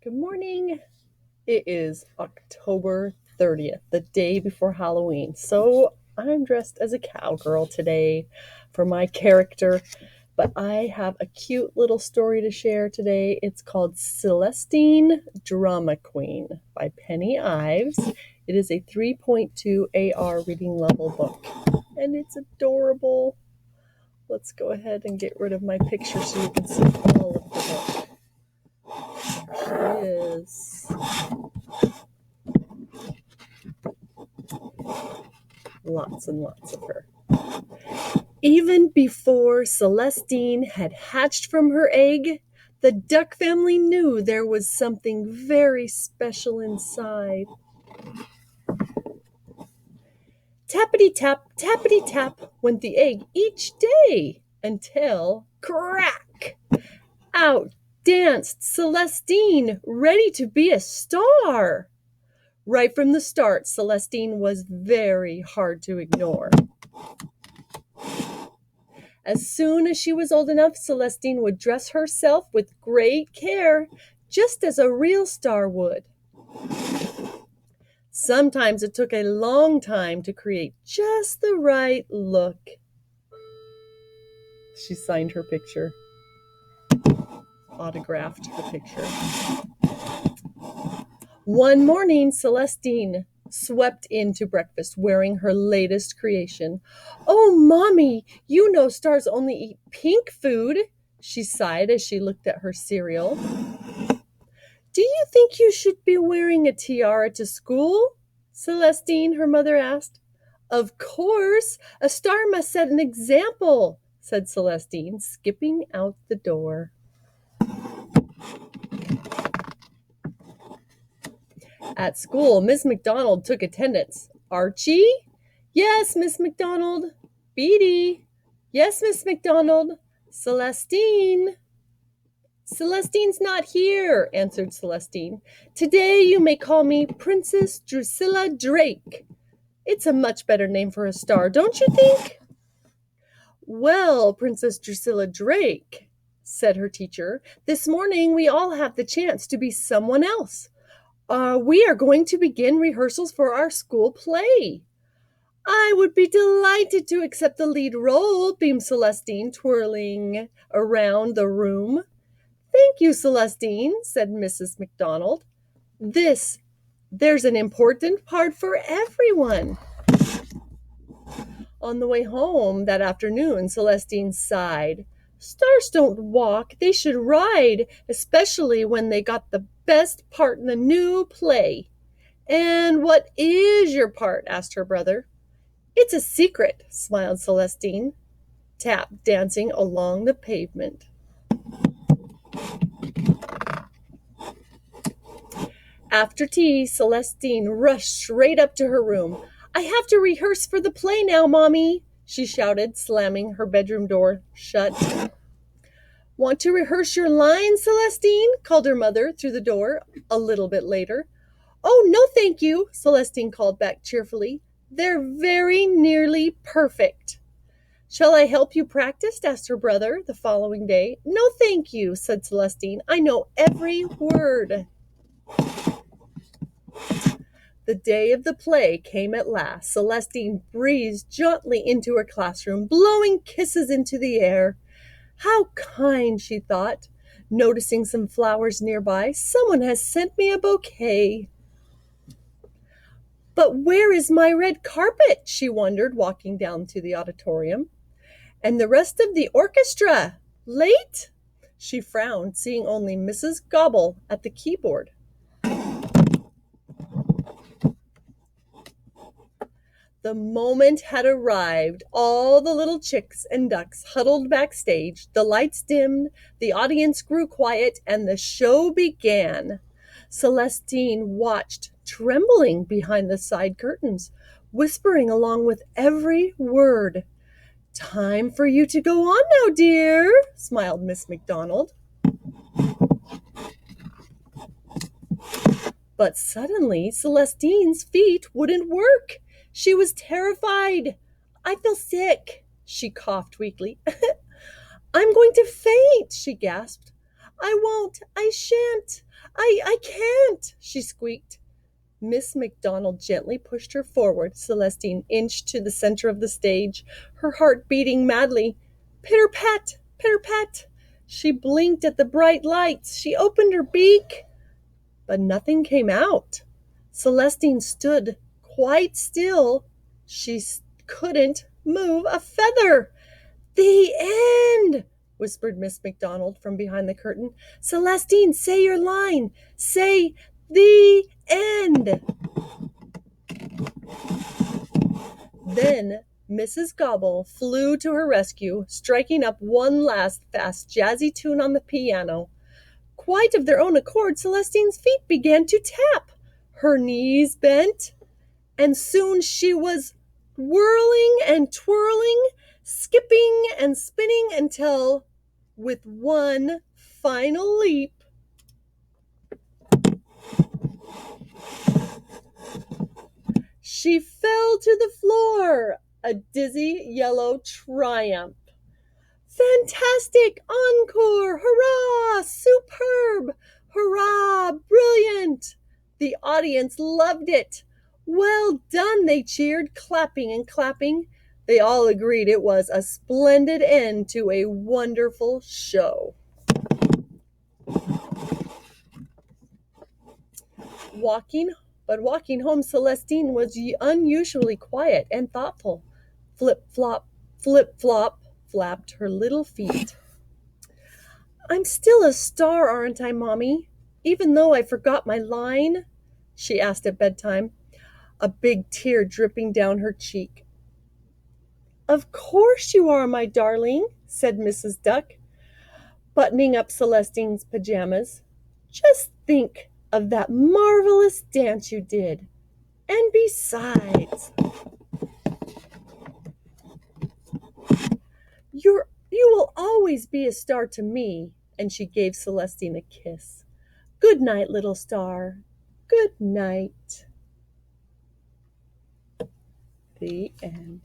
Good morning. It is October 30th, the day before Halloween. So I'm dressed as a cowgirl today for my character, but I have a cute little story to share today. It's called Celestine Drama Queen by Penny Ives. It is a 3.2 AR reading level book, and it's adorable. Let's go ahead and get rid of my picture so you can see all of the book. There she is. Lots and lots of her. Even before Celestine had hatched from her egg, the duck family knew there was something very special inside. Tappity tap went the egg each day until crack! Out danced Celestine, ready to be a star. Right from the start, Celestine was very hard to ignore. As soon as she was old enough, Celestine would dress herself with great care, just as a real star would. Sometimes it took a long time to create just the right look. She signed her picture, autographed the picture. One morning, Celestine swept into breakfast wearing her latest creation. "Oh, Mommy, you know stars only eat pink food," she sighed as she looked at her cereal. "Do you think you should be wearing a tiara to school?" Celestine, her mother asked. "Of course, a star must set an example," said Celestine, skipping out the door. At school, Miss McDonald took attendance. "Archie?" "Yes, Miss McDonald." "Beatty?" "Yes, Miss McDonald." "Celestine?" "Celestine's not here," answered Celestine. "Today you may call me Princess Drusilla Drake. It's a much better name for a star, don't you think?" "Well, Princess Drusilla Drake," said her teacher, "this morning we all have the chance to be someone else. We are going to begin rehearsals for our school play." "I would be delighted to accept the lead role," beamed Celestine, twirling around the room. "Thank you, Celestine," said Mrs. McDonald. There's an important part for everyone." On the way home that afternoon, Celestine sighed. "Stars don't walk, they should ride, especially when they got the best part in the new play." "And what is your part?" asked her brother. "It's a secret," smiled Celestine, tap dancing along the pavement. After tea, Celestine rushed straight up to her room. "I have to rehearse for the play now, Mommy," she shouted, slamming her bedroom door shut. "Want to rehearse your lines, Celestine?" called her mother through the door a little bit later. "Oh, no, thank you," Celestine called back cheerfully. "They're very nearly perfect." "Shall I help you practice?" asked her brother the following day. "No, thank you," said Celestine. "I know every word." The day of the play came at last. Celestine breezed gently into her classroom, blowing kisses into the air. "How kind," she thought, noticing some flowers nearby. "Someone has sent me a bouquet." "But where is my red carpet?" she wondered, walking down to the auditorium. "And the rest of the orchestra? Late?" She frowned, seeing only Mrs. Gobble at the keyboard. The moment had arrived. All the little chicks and ducks huddled backstage. The lights dimmed, the audience grew quiet, and the show began. Celestine watched, trembling behind the side curtains, whispering along with every word. "Time for you to go on now, dear," smiled Miss McDonald. But suddenly Celestine's feet wouldn't work. She was terrified. "I feel sick," she coughed weakly. "I'm going to faint," she gasped. I won't. I shan't. I can't, she squeaked. Miss McDonald gently pushed her forward. Celestine inched to the center of the stage, her heart beating madly. Pitter pat, pitter pat. She blinked at the bright lights. She opened her beak, but nothing came out. Celestine stood quite still. She couldn't move a feather. The end, whispered Miss McDonald from behind the curtain. Celestine, say your line. Say the end. Then Mrs. Gobble flew to her rescue, striking up one last fast jazzy tune on the piano. Quite of their own accord, Celestine's feet began to tap. Her knees bent, and soon she was whirling and twirling, skipping and spinning until, with one final leap, she fell to the floor, a dizzy yellow triumph. Fantastic! Encore! Hurrah! Superb! Hurrah! Brilliant! The audience loved it. Well done, they cheered, clapping and clapping. They all agreed it was a splendid end to a wonderful show. Walking home, Celestine was unusually quiet and thoughtful. Flip flop, flapped her little feet. I'm still a star, aren't I, Mommy? Even though I forgot my line? She asked at bedtime, a big tear dripping down her cheek. Of course you are, my darling, said Mrs. Duck, buttoning up Celestine's pajamas. Just think of that marvelous dance you did. And besides, you will always be a star to me. And she gave Celestine a kiss. Good night, little star. Good night. The end.